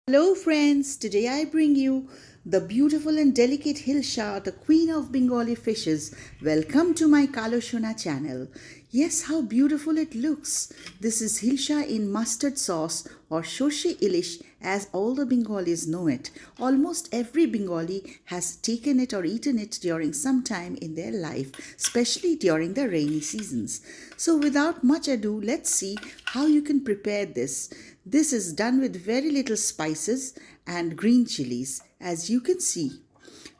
Hello friends, today I bring you the beautiful and delicate Hilsa, the queen of Bengali fishes. Welcome to my Kaloshona channel. Yes, how beautiful it looks. This is Hilsa in mustard sauce or Shorshe ilish as all the Bengalis know it. Almost every Bengali has taken it or eaten it during some time in their life, especially during the rainy seasons. So without much ado, let's see how you can prepare this. This is done with very little spices and green chilies, as you can see.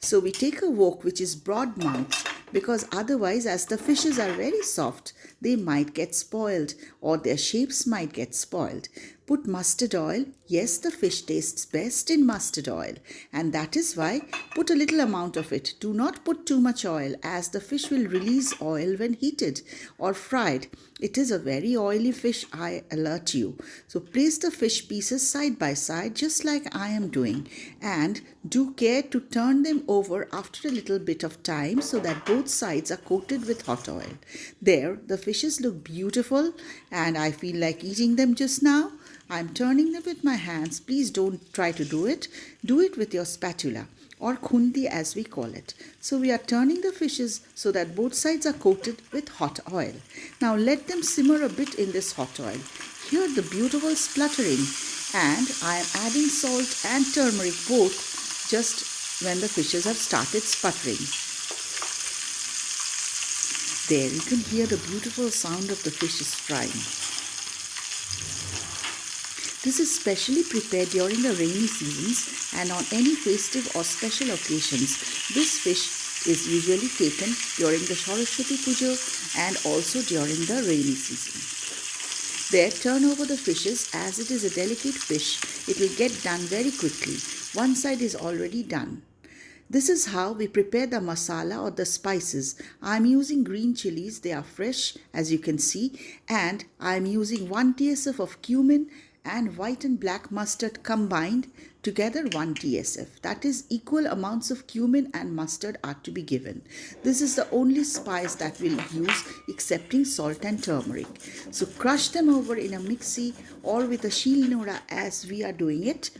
So we take a wok which is broad mouthed, because otherwise, as the fishes are very soft, they might get spoiled or their shapes might get spoiled. Put mustard oil. Yes, the fish tastes best in mustard oil, and that is why put a little amount of it. Do not put too much oil, as the fish will release oil when heated or fried. It is a very oily fish, I alert you. So place the fish pieces side by side just like I am doing, and do care to turn them over after a little bit of time so that both sides are coated with hot oil. There, the fishes look beautiful and I feel like eating them just now. I'm turning them with my hands. Please don't try to do it. Do it with your spatula, or khundi as we call it. So we are turning the fishes so that both sides are coated with hot oil. Now let them simmer a bit in this hot oil. Hear the beautiful spluttering, and I am adding salt and turmeric both just when the fishes have started sputtering. There you can hear the beautiful sound of the fishes frying. This is specially prepared during the rainy seasons and on any festive or special occasions. This fish is usually taken during the Saraswati Puja and also during the rainy season. There, turn over the fishes. As it is a delicate fish, it will get done very quickly. One side is already done. This is how we prepare the masala or the spices. I am using green chilies. They are fresh, as you can see, and I am using 1 tsf of cumin and white and black mustard combined together 1 tsf. That is, equal amounts of cumin and mustard are to be given. This is the only spice that we'll use excepting salt and turmeric. So crush them over in a mixie or with a shilnora as we are doing it.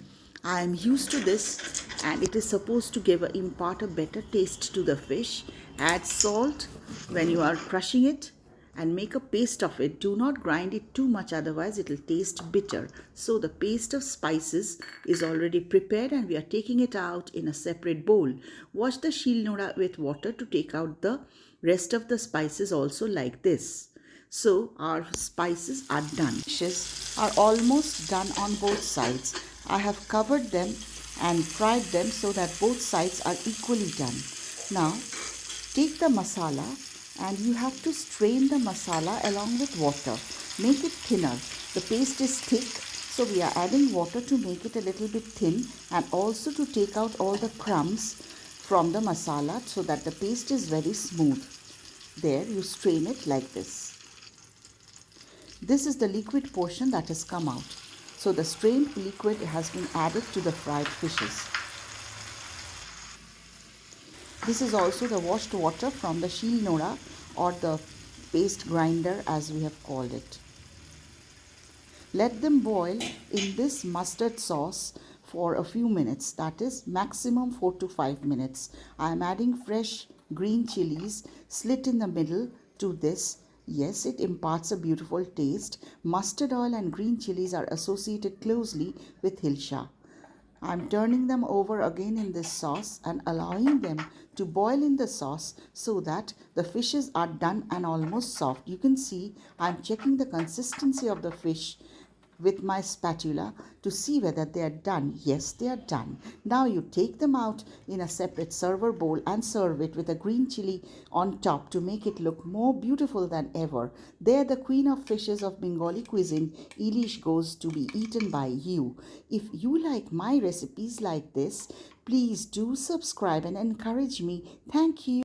I am used to this, and it is supposed to impart a better taste to the fish. Add salt when you are crushing it and make a paste of it. Do not grind it too much, otherwise it will taste bitter. So the paste of spices is already prepared and we are taking it out in a separate bowl. Wash the shilnora with water to take out the rest of the spices also, like this. So our spices are done. Fishes are almost done on both sides. I have covered them and fried them so that both sides are equally done. Now take the masala and you have to strain the masala along with water. Make it thinner. The paste is thick, so we are adding water to make it a little bit thin and also to take out all the crumbs from the masala so that the paste is very smooth. There, you strain it like this. This is the liquid portion that has come out. So the strained liquid has been added to the fried fishes. This is also the washed water from the shilnora or the paste grinder as we have called it. Let them boil in this mustard sauce for a few minutes, that is maximum 4 to 5 minutes. I am adding fresh green chilies slit in the middle to this. Yes, it imparts a beautiful taste. Mustard oil and green chilies are associated closely with Hilsa. I'm turning them over again in this sauce and allowing them to boil in the sauce so that the fishes are done and almost soft. You can see I'm checking the consistency of the fish with my spatula to see whether they are done. Yes, they are done. Now you take them out in a separate server bowl and serve it with a green chili on top to make it look more beautiful than ever. There, the queen of fishes of Bengali cuisine, ilish, goes to be eaten by you. If you like my recipes like this, please do subscribe and encourage me. Thank you.